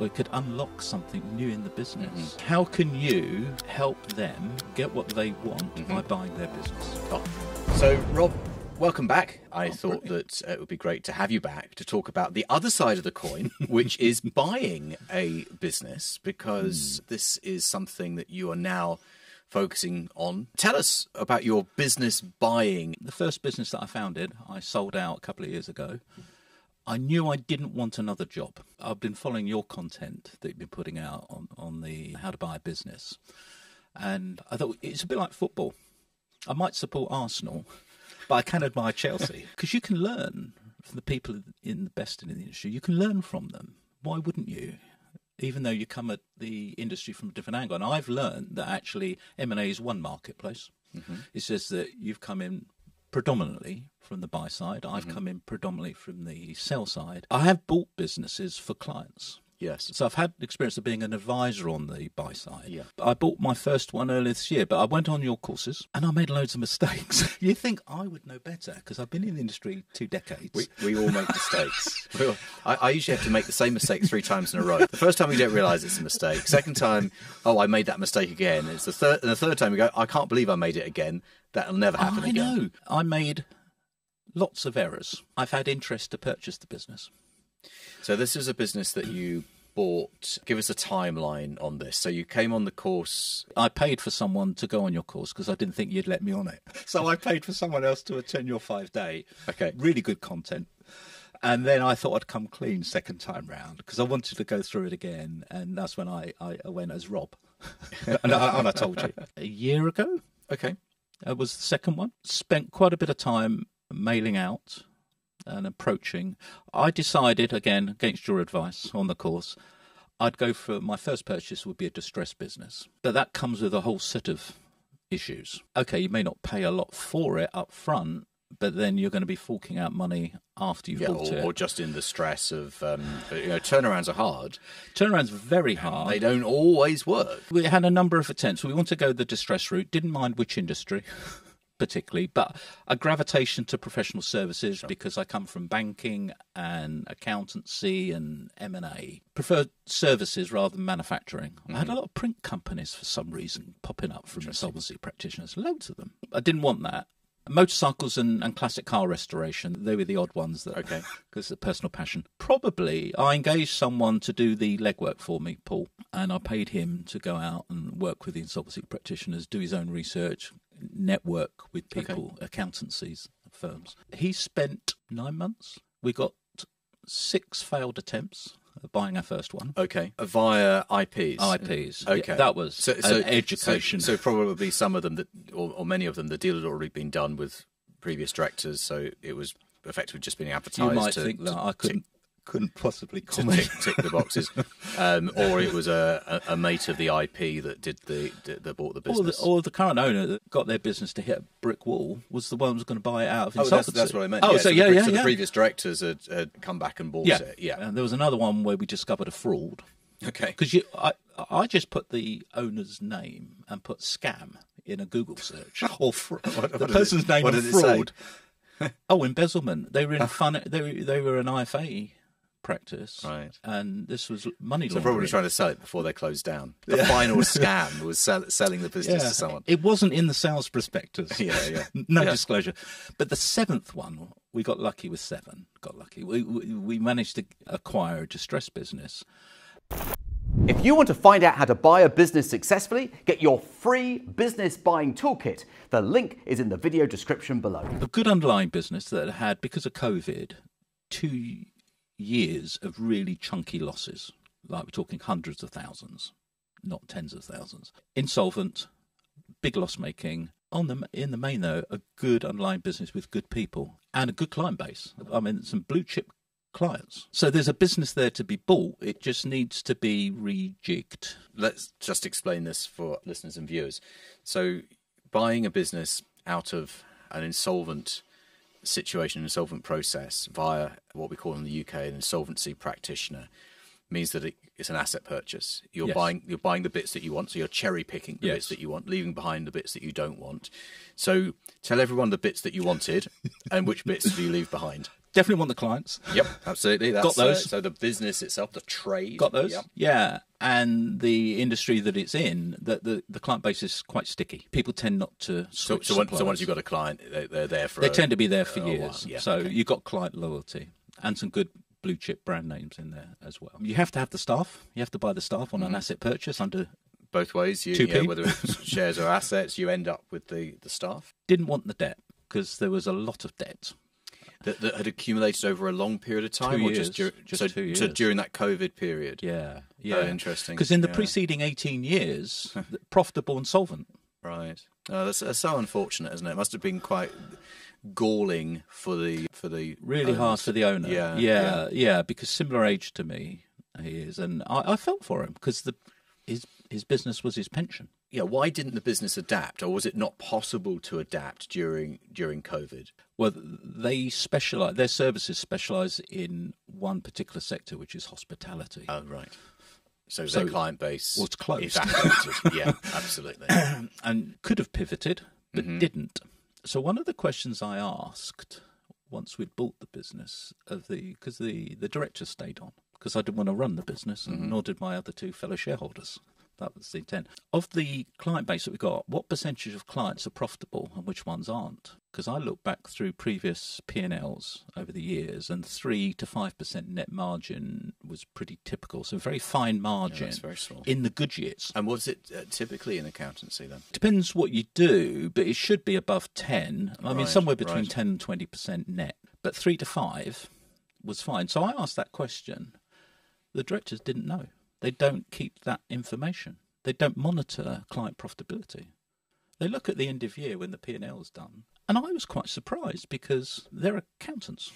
or it could unlock something new in the business. How can you help them get what they want by buying their business? Oh. So, Rob, welcome back. I thought that it would be great to have you back to talk about the other side of the coin, which is buying a business, because this is something that you are now focusing on. Tell us about your business buying. The first business that I founded, I sold out a couple of years ago. I knew I didn't want another job. I've been following your content that you've been putting out on the how to buy a business. And I thought it's a bit like football. I might support Arsenal, but I can admire Chelsea, because you can learn from the people in the best in the industry. You can learn from them. Why wouldn't you? Even though you come at the industry from a different angle. And I've learned that actually M&A is one marketplace. It's just that you've come in predominantly from the buy side. I've come in predominantly from the sell side. I have bought businesses for clients. Yes. So I've had experience of being an advisor on the buy side. Yeah. I bought my first one earlier this year, but I went on your courses and I made loads of mistakes. You think I would know better, because I've been in the industry 2 decades. We all make mistakes. I usually have to make the same mistake 3 times in a row. The first time you don't realise it's a mistake. Second time, I made that mistake again. It's the third time you go, I can't believe I made it again. That'll never happen again. I know. I made lots of errors. I've had interest to purchase the business. So this is a business that you bought. Give us a timeline on this. So you came on the course. I paid for someone to go on your course because I didn't think you'd let me on it. So I paid for someone else to attend your 5-day. Okay. Really good content. And then I thought I'd come clean second time round because I wanted to go through it again. And that's when I went as Rob. and I told you. A year ago. Okay. That was the second one. Spent quite a bit of time mailing out and approaching. I decided, again, against your advice on the course, I'd go for my first purchase would be a distressed business. But that comes with a whole set of issues. Okay, you may not pay a lot for it up front, but then you're going to be forking out money after you've bought it. Or just in the stress of, turnarounds are hard. Turnarounds are very hard. They don't always work. We had a number of attempts. We want to go the distress route. Didn't mind which industry particularly, but a gravitation to professional services because I come from banking and accountancy and M&A. Preferred services rather than manufacturing. I had a lot of print companies for some reason popping up from insolvency practitioners, loads of them. I didn't want that. Motorcycles and classic car restoration, they were the odd ones that, because of personal passion. Probably I engaged someone to do the legwork for me, Paul, and I paid him to go out and work with the insolvency practitioners, do his own research, network with people, accountancies, firms. He spent 9 months. We got 6 failed attempts at buying our first one. Okay. Via IPs? IPs. Okay. Yeah, that was an education. So probably some of them, or many of them, the deal had already been done with previous directors, so it was effectively just being advertised. You might think that I couldn't possibly comment. To tick the boxes, or it was a mate of the IP that that bought the business, or the current owner that got their business to hit a brick wall was the one who was going to buy it out of insolvency. That's what I meant. So the previous directors had come back and bought it. Yeah, and there was another one where we discovered a fraud. Okay, because I just put the owner's name and put scam in a Google search, or the person's name of fraud. Embezzlement. They were in they were an IFA practice, right? And this was money laundering. So probably trying to sell it before they closed down. The final scam was selling the business to someone. It wasn't in the sales prospectus. No Yeah. disclosure. But the 7th one, we got lucky with 7. Got lucky. We managed to acquire a distressed business. If you want to find out how to buy a business successfully, get your free business buying toolkit. The link is in the video description below. A good underlying business that had, because of COVID, 2 years of really chunky losses. Like we're talking hundreds of thousands, not tens of thousands. Insolvent, big loss making. In the main, though, a good underlying business with good people and a good client base. I mean, some blue chip clients. So there's a business there to be bought. It just needs to be rejigged. Let's just explain this for listeners and viewers. So buying a business out of an insolvent situation, insolvent process via what we call in the UK an insolvency practitioner means that it's an asset purchase. You're buying the bits that you want, so you're cherry picking the bits that you want, leaving behind the bits that you don't want. So tell everyone the bits that you wanted and which bits do you leave behind? Definitely want the clients. Yep, absolutely. That's, Got those. So the business itself, the trade. Got those. Yep. Yeah. And the industry that it's in, the client base is quite sticky. People tend not to switch suppliers. So once you've got a client, they're there for. They tend to be there for years. While. Yeah, so you've got client loyalty and some good blue chip brand names in there as well. You have to have the staff. You have to buy the staff on an asset purchase under both ways. 2p. Whether it's shares or assets, you end up with the staff. Didn't want the debt because there was a lot of debt. That had accumulated over a long period of time? 2 or years. just 2 years. So during that COVID period? Yeah. Oh, interesting. Because in the preceding 18 years, profitable and solvent. Right. Oh, that's so unfortunate, isn't it? It must have been quite galling for the really owners. hard for the owner. Yeah. Because similar age to me he is, and I felt for him because his business was his pension. Yeah, why didn't the business adapt, or was it not possible to adapt during COVID? Well, they specialize. Their services specialize in one particular sector, which is hospitality. Oh, right. So their client base was closed. Evaporated. Yeah, absolutely. And could have pivoted, but didn't. So one of the questions I asked once we'd bought the business because the director stayed on because I didn't want to run the business, and nor did my other two fellow shareholders. That was the intent. Of the client base that we got, what percentage of clients are profitable and which ones aren't? Because I look back through previous P&Ls over the years, and 3 to 5% net margin was pretty typical. So very fine margin that's very small. In the good years. And what's it typically in accountancy then? Depends what you do, but it should be above 10. I mean, somewhere between 10 and 20% net. But 3 to 5 was fine. So I asked that question. The directors didn't know. They don't keep that information. They don't monitor client profitability. They look at the end of year when the P&L is done. And I was quite surprised because they're accountants,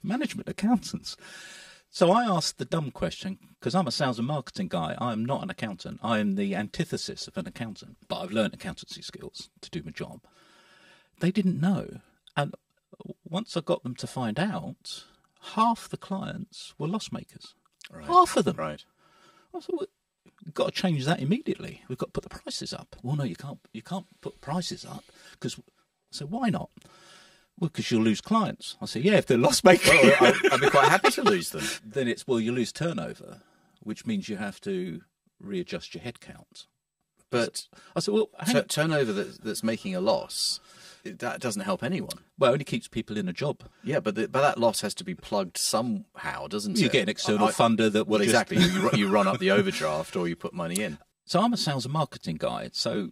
management accountants. So I asked the dumb question, because I'm a sales and marketing guy. I am not an accountant. I am the antithesis of an accountant. But I've learned accountancy skills to do my job. They didn't know. And once I got them to find out, half the clients were loss makers. Right. Half of them. Right. I thought, well, we've got to change that immediately. We've got to put the prices up. Well, no, you can't. You can't put prices up because. So why not? Well, because you'll lose clients. I said, yeah, if they're loss making, Well, I'd be quite happy to lose them. then it's you lose turnover, which means you have to readjust your headcount. But I said, well, turnover that's making a loss, that doesn't help anyone. well, it only keeps people in a job. Yeah, but that loss has to be plugged somehow, doesn't it? You get an external funder that will exactly. You run up the overdraft or you put money in. So I'm a sales and marketing guy. So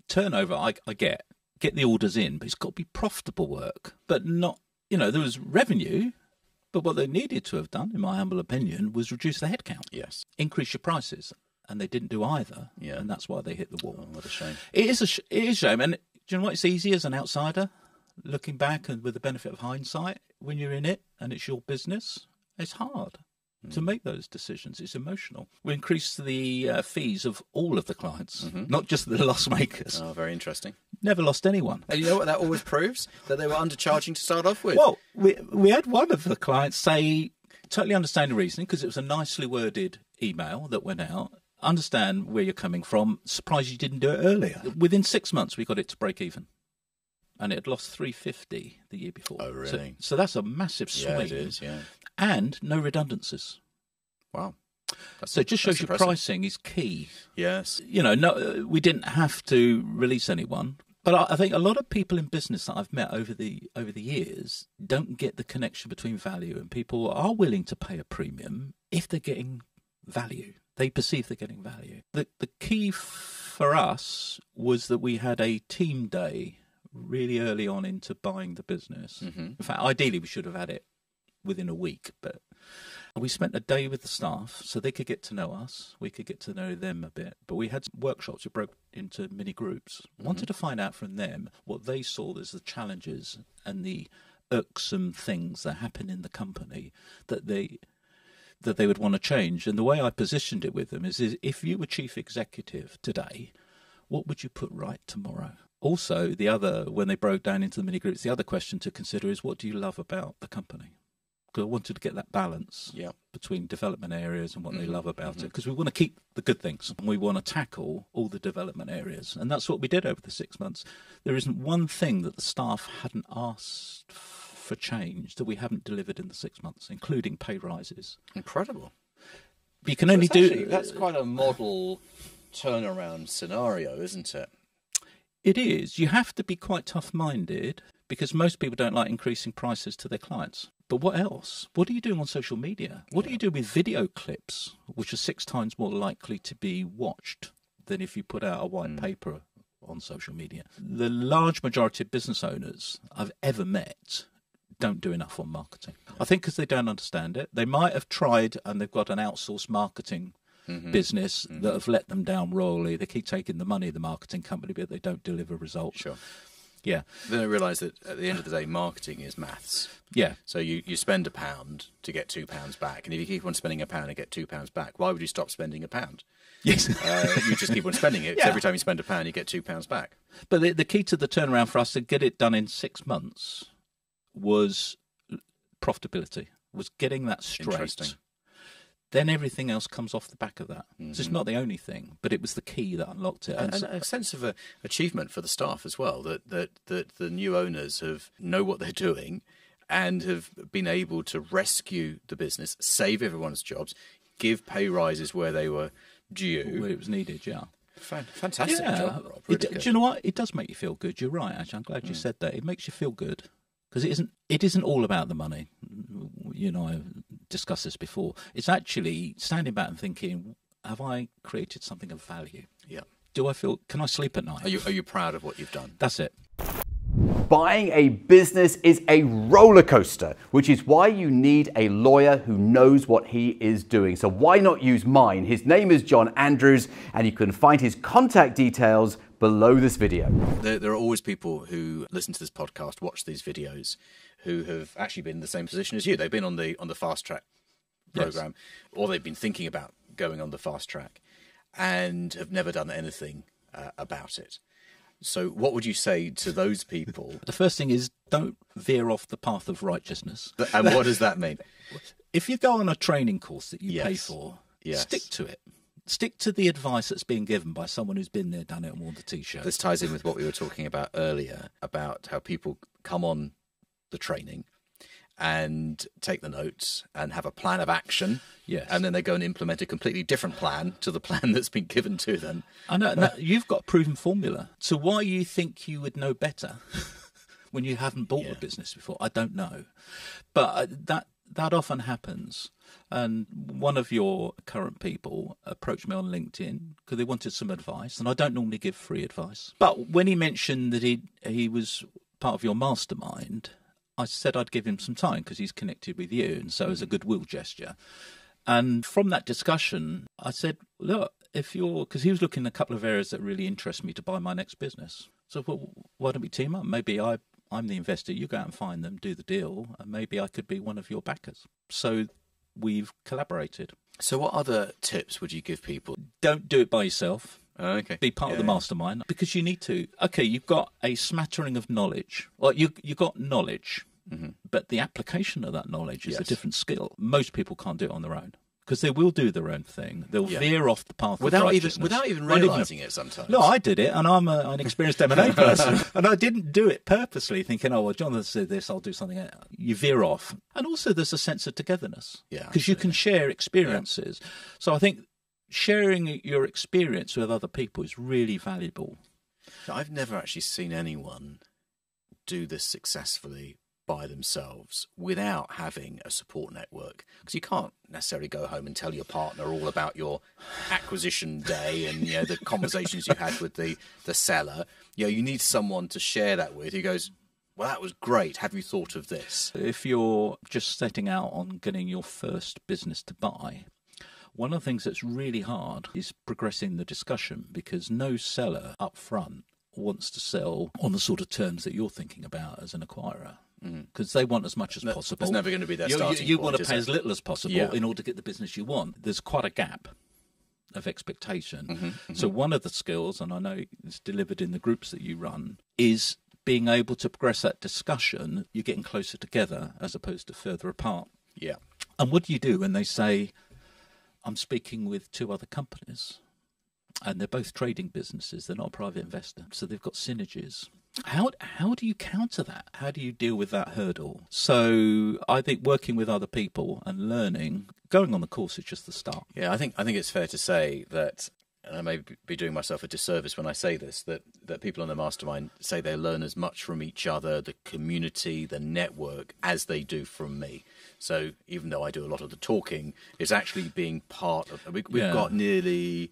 turnover, I get the orders in, but it's got to be profitable work. But not, there was revenue, but what they needed to have done, in my humble opinion, was reduce the headcount. Yes. Increase your prices. And they didn't do either. Yeah. And that's why they hit the wall. Oh, what a shame. It is a shame. And do you know what? It's easy as an outsider, looking back and with the benefit of hindsight, when you're in it and it's your business, it's hard to make those decisions. It's emotional. We increased the fees of all of the clients, not just the loss makers. Oh, very interesting. Never lost anyone. And you know what that always proves? That they were undercharging to start off with. Well, we had one of the clients say, totally understand the reasoning, because it was a nicely worded email that went out. Understand where you're coming from. Surprised you didn't do it earlier. Within 6 months, we got it to break even. And it had lost 350 the year before. Oh, really? So that's a massive swing. Yeah, it is, yeah. And no redundancies. Wow. So it just shows you impressive. pricing is key. Yes. No, we didn't have to release anyone. But I think a lot of people in business that I've met over the years don't get the connection between value, and people are willing to pay a premium if they're getting value. They perceive they're getting value. The key for us was that we had a team day really early on into buying the business. In fact, ideally we should have had it within a week, but we spent a day with the staff so they could get to know us, we could get to know them a bit. But we had some workshops, we broke into mini groups. Wanted to find out from them what they saw as the challenges and the irksome things that happen in the company that they would want to change. And the way I positioned it with them is if you were chief executive today, what would you put right tomorrow? Also, when they broke down into the mini groups, the other question to consider is, what do you love about the company? Because I wanted to get that balance between development areas and what they love about it. Because we want to keep the good things and we want to tackle all the development areas. And that's what we did over the 6 months. There isn't one thing that the staff hadn't asked for change that we haven't delivered in the 6 months, including pay rises. Incredible. You can only do... That's quite a model turnaround scenario, isn't it? It is. You have to be quite tough-minded because most people don't like increasing prices to their clients. But what else? What are you doing on social media? What do you do with video clips, which are 6 times more likely to be watched than if you put out a white paper on social media? The large majority of business owners I've ever met don't do enough on marketing. I think because they don't understand it. They might have tried and they've got an outsourced marketing business that have let them down royally. They keep taking the money of the marketing company, but they don't deliver results. Sure. Yeah. Then I realise that at the end of the day, marketing is maths. Yeah. So you spend £1 to get £2 back. And if you keep on spending £1 and get £2 back, why would you stop spending £1? Yes. You just keep on spending it. 'Cause every time you spend £1, you get £2 back. But the key to the turnaround for us to get it done in 6 months was profitability, was getting that straight. Interesting. Then everything else comes off the back of that. So it's not the only thing, but it was the key that unlocked it. And a sense of achievement for the staff as well, that the new owners know what they're doing and have been able to rescue the business, save everyone's jobs, give pay rises where they were due. Where it was needed, yeah. Fantastic job, Rob. Really good. Do you know what? It does make you feel good. You're right, actually. I'm glad you said that. It makes you feel good. Because it isn't all about the money. You know, I've discussed this before. It's actually standing back and thinking, have I created something of value? Yeah. Can I sleep at night? Are you proud of what you've done? That's it. Buying a business is a roller coaster, which is why you need a lawyer who knows what he is doing. So why not use mine? His name is John Andrews, and you can find his contact details below this video. There are always people who listen to this podcast, watch these videos, who have actually been in the same position as you. They've been on the fast track program, or they've been thinking about going on the fast track, and have never done anything about it. So what would you say to those people? The first thing is don't veer off the path of righteousness. And what does that mean? If you go on a training course that you pay for, stick to it. Stick to the advice that's being given by someone who's been there, done it, and worn the T-shirt. This ties in with what we were talking about earlier, about how people come on the training and take the notes and have a plan of action. Yes. And then they go and implement a completely different plan to the plan that's been given to them. I know. No, you've got a proven formula. So why you think you would know better when you haven't bought a business before, I don't know. But that often happens. And one of your current people approached me on LinkedIn because they wanted some advice. And I don't normally give free advice. But when he mentioned that he was part of your mastermind, I said I'd give him some time because he's connected with you. And so as a goodwill gesture. And from that discussion, I said, look, because he was looking at a couple of areas that really interest me to buy my next business. So well, why don't we team up? Maybe I'm the investor. You go out and find them, do the deal, and maybe I could be one of your backers. So we've collaborated. So what other tips would you give people? Don't do it by yourself. Okay. Be part of the mastermind because you need to. Okay, you've got a smattering of knowledge. Well, you got knowledge, but the application of that knowledge is a different skill. Most people can't do it on their own. Because they will do their own thing. They'll veer off the path of righteousness. Without even realising it sometimes. No, I did it, and I'm an experienced M&A person. And I didn't do it purposely, thinking, oh, well, Jonathan said this, I'll do something else. You veer off. And also there's a sense of togetherness. Yeah, because you can share experiences. Yeah. So I think sharing your experience with other people is really valuable. I've never actually seen anyone do this successfully by themselves without having a support network, because you can't necessarily go home and tell your partner all about your acquisition day and the conversations you had with the seller. You need someone to share that with who goes, well, that was great, have you thought of this? If you're just setting out on getting your first business to buy, one of the things that's really hard is progressing the discussion, because no seller up front wants to sell on the sort of terms that you're thinking about as an acquirer. Because they want as much as possible. There's never going to be their starting point. You want to pay as little as possible in order to get the business you want. There's quite a gap of expectation. So one of the skills, and I know it's delivered in the groups that you run, is being able to progress that discussion. You're getting closer together as opposed to further apart. Yeah. And what do you do when they say, I'm speaking with 2 other companies, and they're both trading businesses, they're not a private investor, so they've got synergies. How do you counter that? How do you deal with that hurdle? So I think working with other people and learning, going on the course is just the start. Yeah, I think it's fair to say that, and I may be doing myself a disservice when I say this, that people in the mastermind say they learn as much from each other, the community, the network, as they do from me. So even though I do a lot of the talking, it's actually being part of. We've got nearly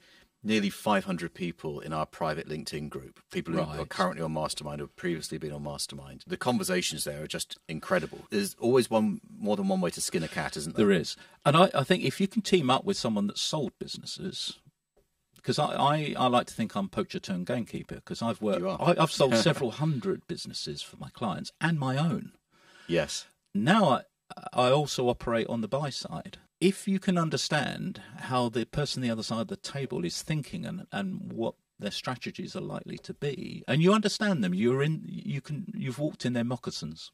500 people in our private LinkedIn group, people who are currently on Mastermind or have previously been on Mastermind. The conversations there are just incredible. There's always more than one way to skin a cat, isn't there? There is. And I think if you can team up with someone that's sold businesses, because I like to think I'm poacher turned gamekeeper, because I've sold several hundred businesses for my clients and my own. Yes. Now I also operate on the buy side. If you can understand how the person on the other side of the table is thinking and what their strategies are likely to be, and you understand them, you've walked in their moccasins.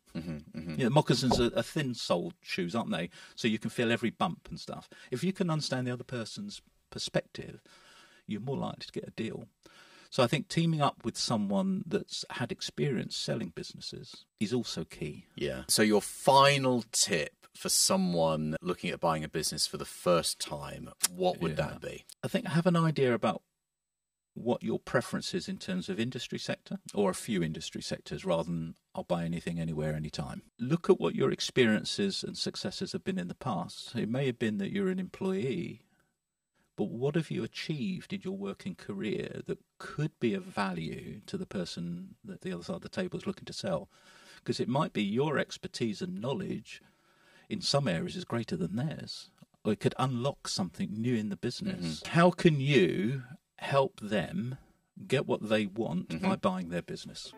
Moccasins are thin-soled shoes, aren't they? So you can feel every bump and stuff. If you can understand the other person's perspective, you're more likely to get a deal. So I think teaming up with someone that's had experience selling businesses is also key. Yeah. So your final tip for someone looking at buying a business for the first time, what would that be? I think have an idea about what your preference is in terms of industry sector, or a few industry sectors, rather than I'll buy anything, anywhere, anytime. Look at what your experiences and successes have been in the past. It may have been that you're an employee, but what have you achieved in your working career that could be of value to the person that the other side of the table is looking to sell? Because it might be your expertise and knowledge in some areas is greater than theirs, or it could unlock something new in the business. How can you help them get what they want by buying their business?